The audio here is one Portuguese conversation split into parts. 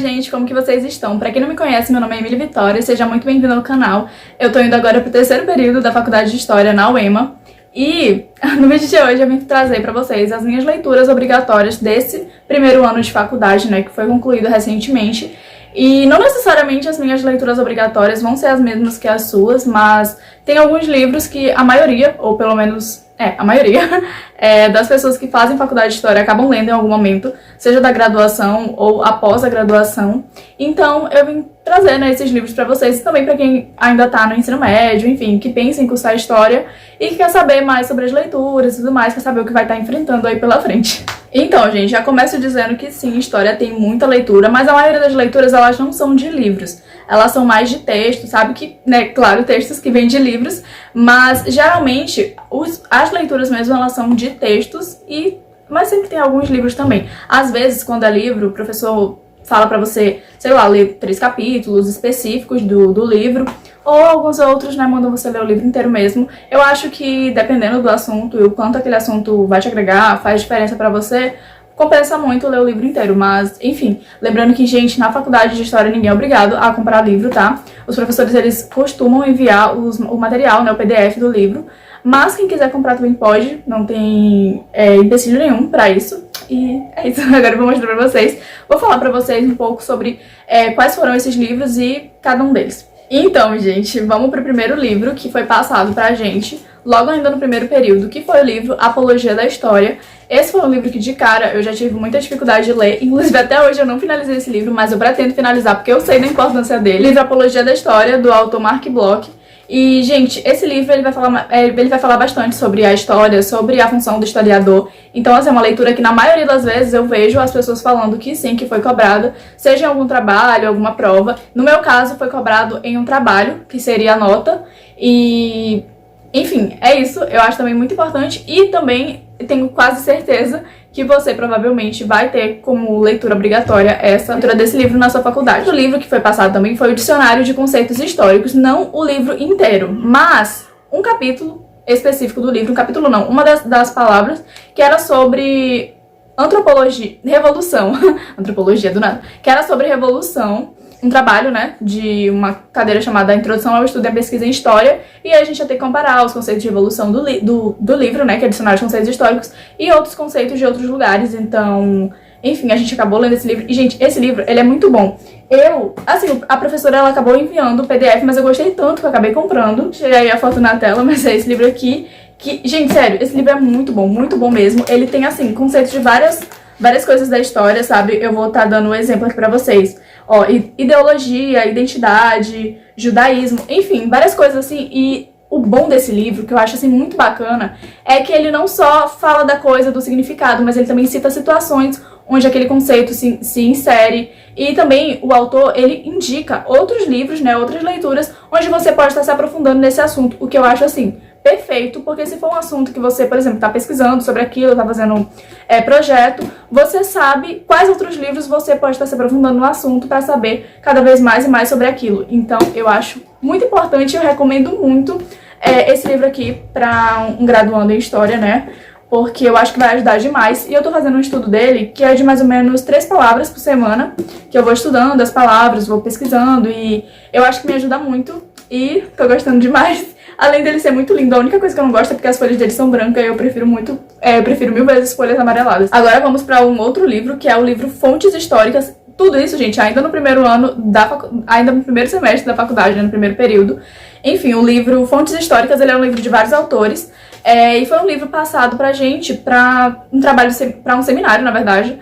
gente, como que vocês estão? Pra quem não me conhece, meu nome é Emily Vitória, seja muito bem-vindo ao canal. Eu tô indo agora pro terceiro período da Faculdade de História na UEMA. E no vídeo de hoje eu vim trazer pra vocês as minhas leituras obrigatórias desse primeiro ano de faculdade, né, que foi concluído recentemente. E não necessariamente as minhas leituras obrigatórias vão ser as mesmas que as suas, mas tem alguns livros que a maioria, ou pelo menos a maioria das pessoas que fazem faculdade de História acabam lendo em algum momento, seja da graduação ou após a graduação. Então eu vim trazer, né, esses livros pra vocês e também pra quem ainda tá no ensino médio, enfim, que pensa em cursar História e que quer saber mais sobre as leituras e tudo mais, quer saber o que vai estar enfrentando aí pela frente. Então, gente, já começo dizendo que sim, História tem muita leitura, mas a maioria das leituras, elas não são de livros. Elas são mais de texto, sabe que, né, claro, textos que vêm de livros, mas geralmente as leituras mesmo, elas são de textos, mas sempre tem alguns livros também. Às vezes, quando é livro, o professor fala pra você, sei lá, ler 3 capítulos específicos do livro, ou alguns outros, né, mandam você ler o livro inteiro mesmo. Eu acho que, dependendo do assunto e o quanto aquele assunto vai te agregar, faz diferença pra você, compensa muito ler o livro inteiro. Mas, enfim, lembrando que, gente, na faculdade de História ninguém é obrigado a comprar livro, tá? Os professores, eles costumam enviar o material, né, o PDF do livro, mas quem quiser comprar também pode, não tem empecilho nenhum pra isso. E é isso, agora eu vou mostrar pra vocês. Vou falar pra vocês um pouco sobre quais foram esses livros e cada um deles. Então, gente, vamos pro primeiro livro que foi passado pra gente, logo ainda no primeiro período, que foi o livro Apologia da História. Esse foi um livro que, de cara, eu já tive muita dificuldade de ler, inclusive até hoje eu não finalizei esse livro, mas eu pretendo finalizar porque eu sei da importância dele. Livro Apologia da História, do autor Mark Bloch. E, gente, esse livro ele vai falar bastante sobre a história, sobre a função do historiador. Então, essa é uma leitura que, na maioria das vezes, eu vejo as pessoas falando que sim, que foi cobrada, seja em algum trabalho, alguma prova. No meu caso, foi cobrado em um trabalho, que seria a nota. E, enfim, é isso. Eu acho também muito importante e também tenho quase certeza que você provavelmente vai ter como leitura obrigatória essa leitura desse livro na sua faculdade. O livro que foi passado também foi o Dicionário de Conceitos Históricos, não o livro inteiro, mas um capítulo específico do livro, um capítulo não, uma das palavras, que era sobre antropologia, revolução, antropologia do nada, que era sobre revolução, um trabalho, né, de uma cadeira chamada Introdução ao Estudo e à Pesquisa em História, e aí a gente ia ter que comparar os conceitos de revolução do livro, né, que é Dicionário de Conceitos Históricos, e outros conceitos de outros lugares. Então, enfim, a gente acabou lendo esse livro, e, gente, esse livro, ele é muito bom. A professora, ela acabou enviando o PDF, mas eu gostei tanto que eu acabei comprando. Cheguei aí a foto na tela, mas é esse livro aqui, que, gente, sério, esse livro é muito bom mesmo. Ele tem, assim, conceitos de várias coisas da história, sabe? Eu vou estar dando um exemplo aqui pra vocês. Ó, ideologia, identidade, judaísmo, enfim, várias coisas assim. E o bom desse livro, que eu acho assim muito bacana, é que ele não só fala da coisa, do significado, mas ele também cita situações onde aquele conceito se insere. E também o autor, ele indica outros livros, né, outras leituras, onde você pode estar se aprofundando nesse assunto, o que eu acho assim perfeito, porque se for um assunto que você, por exemplo, está pesquisando sobre aquilo, está fazendo projeto, você sabe quais outros livros você pode estar se aprofundando no assunto para saber cada vez mais e mais sobre aquilo. Então, eu acho muito importante, eu recomendo muito esse livro aqui para um graduando em História, né? Porque eu acho que vai ajudar demais. E eu tô fazendo um estudo dele, que é de mais ou menos 3 palavras por semana, que eu vou estudando as palavras, vou pesquisando, e eu acho que me ajuda muito, e tô gostando demais. Além dele ser muito lindo, a única coisa que eu não gosto é porque as folhas dele são brancas e eu prefiro eu prefiro 1000 vezes folhas amareladas. Agora vamos para um outro livro, que é o livro Fontes Históricas. Tudo isso, gente, ainda no primeiro ano, ainda no primeiro semestre da faculdade, né, no primeiro período. Enfim, o livro Fontes Históricas, ele é um livro de vários autores. E foi um livro passado pra gente, pra um seminário, na verdade.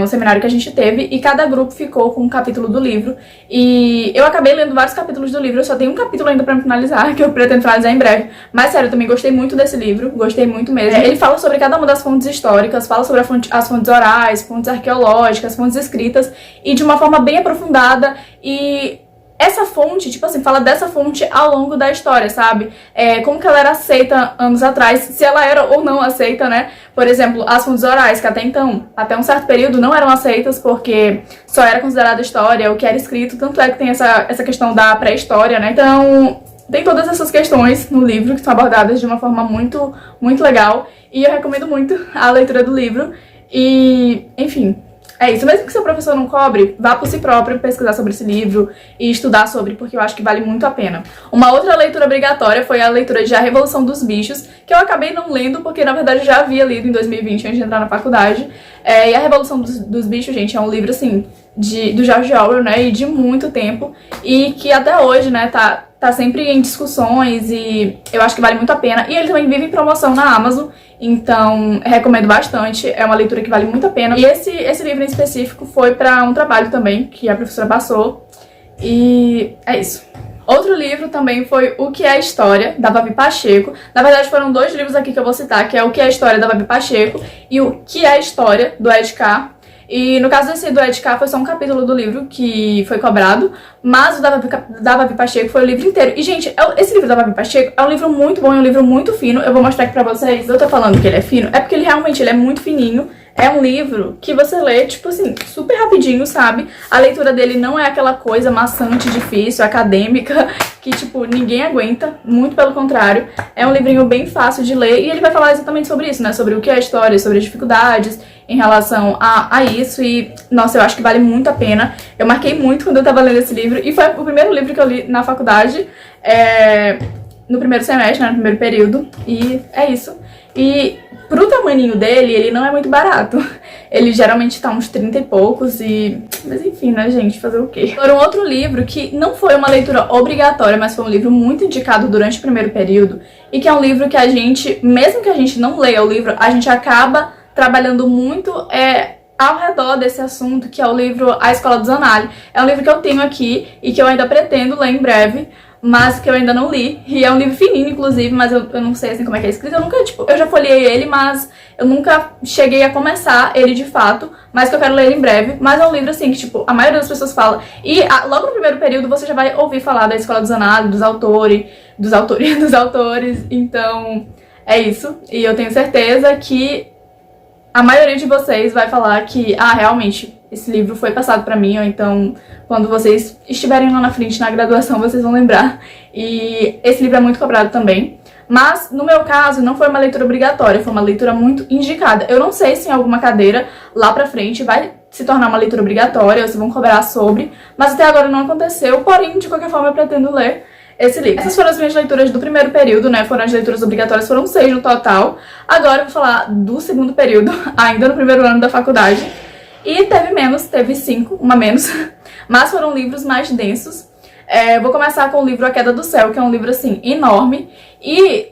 Um seminário que a gente teve, e cada grupo ficou com um capítulo do livro. E eu acabei lendo vários capítulos do livro, eu só tenho um capítulo ainda pra me finalizar, que eu pretendo finalizar em breve. Mas sério, eu também gostei muito desse livro, gostei muito mesmo. Ele fala sobre cada uma das fontes históricas, fala sobre as fontes orais, fontes arqueológicas, fontes escritas, e de uma forma bem aprofundada. E essa fonte, tipo assim, fala dessa fonte ao longo da história, sabe? Como que ela era aceita anos atrás, se ela era ou não aceita, né? Por exemplo, as fontes orais, que até então, até um certo período, não eram aceitas porque só era considerada história o que era escrito, tanto é que tem essa questão da pré-história, né? Então, tem todas essas questões no livro que são abordadas de uma forma muito, muito legal, e eu recomendo muito a leitura do livro. E, enfim, é isso, mesmo que seu professor não cobre, vá por si próprio pesquisar sobre esse livro e estudar sobre, porque eu acho que vale muito a pena. Uma outra leitura obrigatória foi a leitura de A Revolução dos Bichos, que eu acabei não lendo, porque na verdade eu já havia lido em 2020, antes de entrar na faculdade. E A Revolução dos Bichos, gente, é um livro, assim, do George Orwell, né, e de muito tempo, e que até hoje, né, tá sempre em discussões, e eu acho que vale muito a pena. E ele também vive em promoção na Amazon, então recomendo bastante, é uma leitura que vale muito a pena. E esse livro em específico foi para um trabalho também, que a professora passou, e é isso. Outro livro também foi O que é a História, da Babi Pacheco. Na verdade foram 2 livros aqui que eu vou citar, que é O que é a História, da Babi Pacheco, e O que é a História, do Ed K. E no caso desse do Ed K foi só um capítulo do livro que foi cobrado, mas o da Babi Pacheco foi o livro inteiro. E, gente, esse livro da Babi Pacheco é um livro muito bom, é um livro muito fino. Eu vou mostrar aqui pra vocês. Eu tô falando que ele é fino, é porque ele realmente é muito fininho. É um livro que você lê, tipo assim, super rapidinho, sabe? A leitura dele não é aquela coisa maçante, difícil, acadêmica, que, tipo, ninguém aguenta. Muito pelo contrário. É um livrinho bem fácil de ler e ele vai falar exatamente sobre isso, né? Sobre o que é a história, sobre as dificuldades em relação a isso. E, nossa, eu acho que vale muito a pena. Eu marquei muito quando eu tava lendo esse livro. E foi o primeiro livro que eu li na faculdade, no primeiro semestre, né? No primeiro período. E é isso. E pro tamaninho dele, ele não é muito barato. Ele geralmente tá uns 30 e poucos mas enfim, né, gente? Fazer o quê? Foi um outro livro que não foi uma leitura obrigatória, mas foi um livro muito indicado durante o primeiro período. E que é um livro que a gente, mesmo que a gente não leia o livro, a gente acaba trabalhando muito ao redor desse assunto, que é o livro A Escola do Zanardi. É um livro que eu tenho aqui e que eu ainda pretendo ler em breve, mas que eu ainda não li. E é um livro fininho, inclusive, mas eu não sei assim como é que é escrito. Eu já folhei ele, mas eu nunca cheguei a começar ele de fato, mas que eu quero ler ele em breve. Mas é um livro assim que, tipo, a maioria das pessoas fala. E logo no primeiro período você já vai ouvir falar da Escola do Zanardi, dos autores. Então, é isso. E eu tenho certeza que a maioria de vocês vai falar que, realmente, esse livro foi passado pra mim, ou então, quando vocês estiverem lá na frente na graduação, vocês vão lembrar. E esse livro é muito cobrado também. Mas, no meu caso, não foi uma leitura obrigatória, foi uma leitura muito indicada. Eu não sei se em alguma cadeira, lá pra frente, vai se tornar uma leitura obrigatória, ou se vão cobrar sobre, mas até agora não aconteceu, porém, de qualquer forma, eu pretendo ler esse livro. Essas foram as minhas leituras do primeiro período, né? Foram as leituras obrigatórias, foram 6 no total. Agora eu vou falar do segundo período, ainda no primeiro ano da faculdade. E teve 5, uma menos, mas foram livros mais densos. Vou começar com o livro A Queda do Céu, que é um livro, assim, enorme. E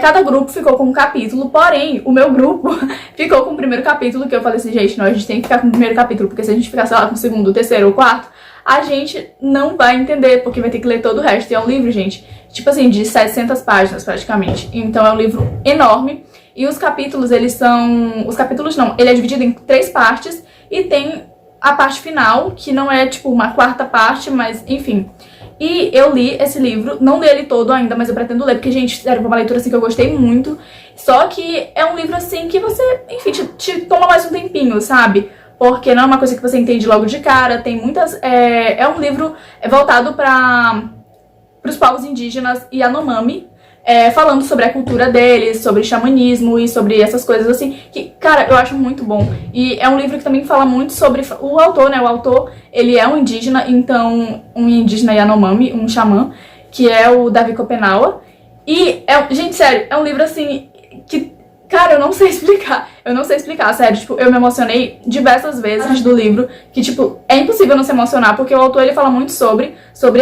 cada grupo ficou com um capítulo, porém, o meu grupo ficou com o primeiro capítulo, que eu falei assim, gente, não, a gente tem que ficar com o primeiro capítulo, porque se a gente ficar, sei lá, com o segundo, o terceiro ou o quarto, a gente não vai entender, porque vai ter que ler todo o resto. E é um livro, gente, tipo assim, de 700 páginas, praticamente. Então é um livro enorme. E os capítulos, ele é dividido em 3 partes. E tem a parte final, que não é, tipo, uma quarta parte, mas, enfim. E eu li esse livro, não li ele todo ainda, mas eu pretendo ler, porque, gente, sério, foi uma leitura, assim, que eu gostei muito. Só que é um livro, assim, que você, enfim, te toma mais um tempinho, sabe? Porque não é uma coisa que você entende logo de cara, tem muitas... É um livro voltado para os povos indígenas e Yanomami, falando sobre a cultura deles, sobre xamanismo e sobre essas coisas assim, que, cara, eu acho muito bom. E é um livro que também fala muito sobre o autor, né? O autor, ele é um indígena, então, um indígena Yanomami, um xamã, que é o Davi Copenaua. E, gente, sério, é um livro, assim, que... Cara, eu não sei explicar, sério, tipo, eu me emocionei diversas vezes do livro, que, tipo, é impossível não se emocionar, porque o autor, ele fala muito sobre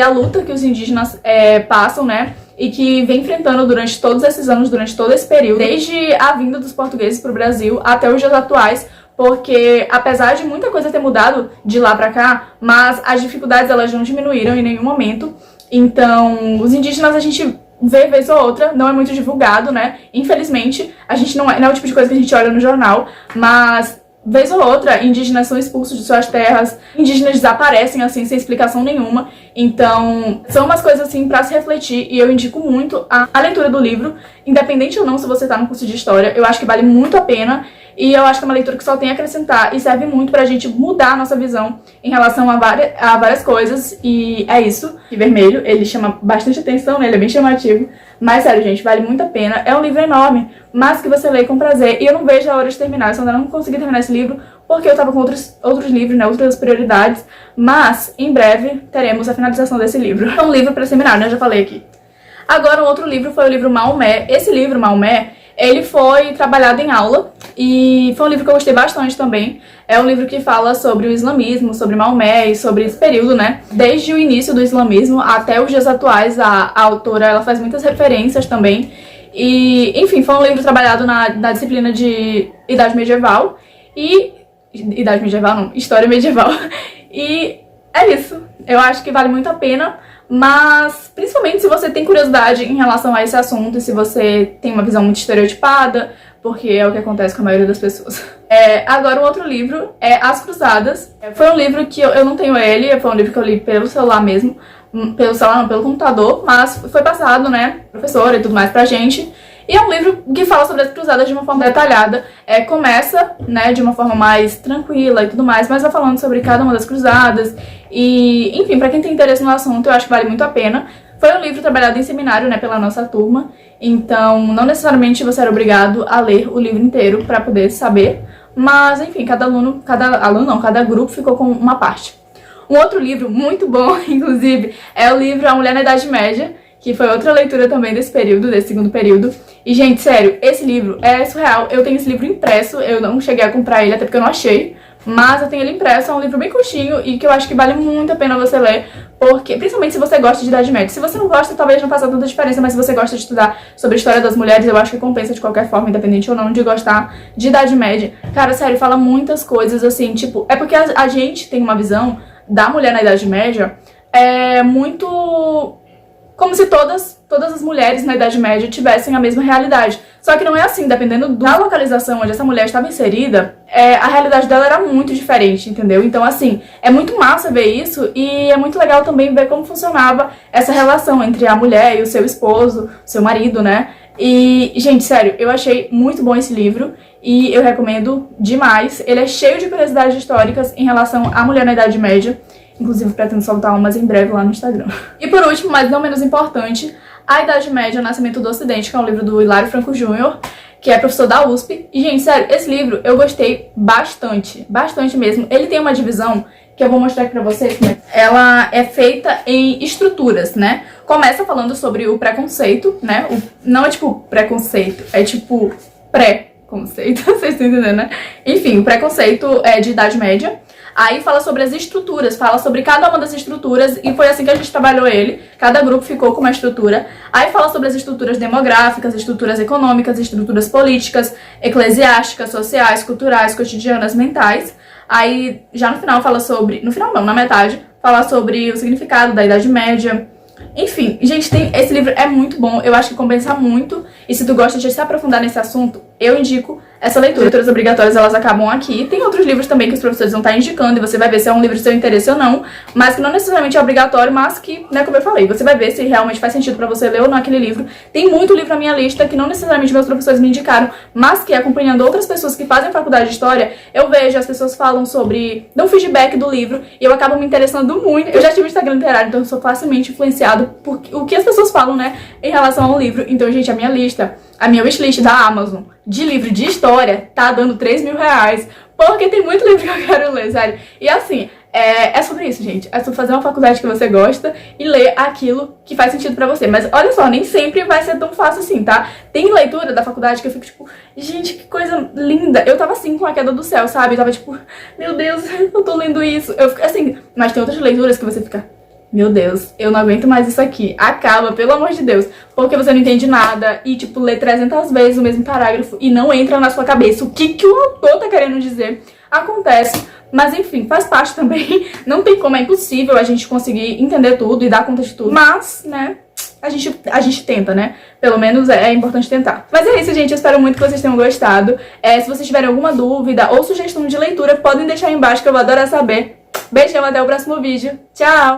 a luta que os indígenas passam, né, e que vem enfrentando durante todos esses anos, durante todo esse período, desde a vinda dos portugueses pro Brasil até os dias atuais, porque apesar de muita coisa ter mudado de lá pra cá, mas as dificuldades, elas não diminuíram em nenhum momento. Então, os indígenas, a gente vê vez ou outra, não é muito divulgado, né? Infelizmente, a gente não é o tipo de coisa que a gente olha no jornal, mas vez ou outra, indígenas são expulsos de suas terras, indígenas desaparecem, assim, sem explicação nenhuma. Então, são umas coisas, assim, pra se refletir, e eu indico muito a leitura do livro, independente ou não se você tá no curso de História, eu acho que vale muito a pena. E eu acho que é uma leitura que só tem a acrescentar e serve muito pra gente mudar a nossa visão em relação a várias coisas. E é isso. E vermelho, ele chama bastante atenção, né? Ele é bem chamativo. Mas sério, gente, vale muito a pena. É um livro enorme, mas que você lê com prazer. E eu não vejo a hora de terminar. Eu ainda não consegui terminar esse livro porque eu tava com outros livros, né, outras prioridades, mas em breve teremos a finalização desse livro. É um livro para seminário, né, já falei aqui. Agora, um outro livro foi o livro Maomé. Esse livro, Maomé, ele foi trabalhado em aula e foi um livro que eu gostei bastante também. É um livro que fala sobre o islamismo, sobre Maomé e sobre esse período, né? Desde o início do islamismo até os dias atuais, a autora ela faz muitas referências também. E, enfim, foi um livro trabalhado na disciplina de Idade Medieval e... Idade Medieval não, História Medieval. E é isso. Eu acho que vale muito a pena, mas principalmente se você tem curiosidade em relação a esse assunto e se você tem uma visão muito estereotipada, porque é o que acontece com a maioria das pessoas. Agora, um outro livro é As Cruzadas. Foi um livro que eu não tenho ele, foi um livro que eu li pelo celular mesmo, pelo celular não, pelo computador, mas foi passado, né, professora e tudo mais pra gente. E é um livro que fala sobre as cruzadas de uma forma detalhada. Começa, né, de uma forma mais tranquila e tudo mais, mas vai falando sobre cada uma das cruzadas. E, enfim, pra quem tem interesse no assunto, eu acho que vale muito a pena. Foi um livro trabalhado em seminário, né, pela nossa turma. Então, não necessariamente você era obrigado a ler o livro inteiro pra poder saber. Mas, enfim, cada grupo ficou com uma parte. Um outro livro muito bom, inclusive, é o livro A Mulher na Idade Média, que foi outra leitura também desse período, desse segundo período. E, gente, sério, esse livro é surreal. Eu tenho esse livro impresso, eu não cheguei a comprar ele, até porque eu não achei. Mas eu tenho ele impresso, é um livro bem curtinho e que eu acho que vale muito a pena você ler, porque, principalmente se você gosta de Idade Média. Se você não gosta, talvez não faça tanta diferença, mas se você gosta de estudar sobre a história das mulheres, eu acho que compensa de qualquer forma, independente ou não de gostar de Idade Média. Cara, sério, fala muitas coisas, assim, tipo... É porque a gente tem uma visão da mulher na Idade Média muito... como se todas as mulheres na Idade Média tivessem a mesma realidade. Só que não é assim, dependendo da localização onde essa mulher estava inserida, a realidade dela era muito diferente, entendeu? Então, assim, é muito massa ver isso e é muito legal também ver como funcionava essa relação entre a mulher e o seu esposo, o seu marido, né? E, gente, sério, eu achei muito bom esse livro e eu recomendo demais. Ele é cheio de curiosidades históricas em relação à mulher na Idade Média. Inclusive, pretendo soltar umas em breve lá no Instagram. E por último, mas não menos importante, A Idade Média, o Nascimento do Ocidente, que é um livro do Hilário Franco Jr., que é professor da USP. E, gente, sério, esse livro eu gostei bastante, bastante mesmo. Ele tem uma divisão que eu vou mostrar aqui pra vocês, né? Ela é feita em estruturas, né? Começa falando sobre o preconceito, né? Não é tipo preconceito, é tipo pré-conceito, vocês estão entendendo, né? Enfim, o preconceito é de Idade Média. Aí fala sobre as estruturas, fala sobre cada uma das estruturas e foi assim que a gente trabalhou ele. Cada grupo ficou com uma estrutura. Aí fala sobre as estruturas demográficas, estruturas econômicas, estruturas políticas, eclesiásticas, sociais, culturais, cotidianas, mentais. Aí já no final fala sobre... No final não, na metade. Fala sobre o significado da Idade Média. Enfim, gente, esse livro é muito bom, eu acho que compensa muito. E se tu gosta de se aprofundar nesse assunto, eu indico essa leitura. Leituras obrigatórias, elas acabam aqui. Tem outros livros também que os professores vão estar indicando e você vai ver se é um livro de seu interesse ou não, mas que não necessariamente é obrigatório, mas que, né, como eu falei, você vai ver se realmente faz sentido pra você ler ou não aquele livro. Tem muito livro na minha lista que não necessariamente meus professores me indicaram, mas que, acompanhando outras pessoas que fazem faculdade de História, eu vejo as pessoas falam sobre, dão feedback do livro e eu acabo me interessando muito. Eu já tive Instagram literário, então eu sou facilmente influenciado por o que as pessoas falam, né, em relação ao livro. Então, gente, a minha wishlist da Amazon de livro de história tá dando 3 mil reais, porque tem muito livro que eu quero ler, sério. E assim, é sobre isso, gente. É sobre fazer uma faculdade que você gosta e ler aquilo que faz sentido pra você. Mas olha só, nem sempre vai ser tão fácil assim, tá? Tem leitura da faculdade que eu fico tipo, gente, que coisa linda. Eu tava assim com A Queda do Céu, sabe? Eu tava tipo, meu Deus, eu tô lendo isso. Eu fico assim, mas tem outras leituras que você fica... Meu Deus, eu não aguento mais isso aqui. Acaba, pelo amor de Deus. Porque você não entende nada e, tipo, lê 300 vezes o mesmo parágrafo e não entra na sua cabeça o que o autor tá querendo dizer. Acontece. Mas, enfim, faz parte também. Não tem como, é impossível a gente conseguir entender tudo e dar conta de tudo. Mas, né, a gente tenta, né? Pelo menos é importante tentar. Mas é isso, gente. Eu espero muito que vocês tenham gostado. Se vocês tiverem alguma dúvida ou sugestão de leitura, podem deixar aí embaixo que eu vou adorar saber. Beijão, até o próximo vídeo. Tchau!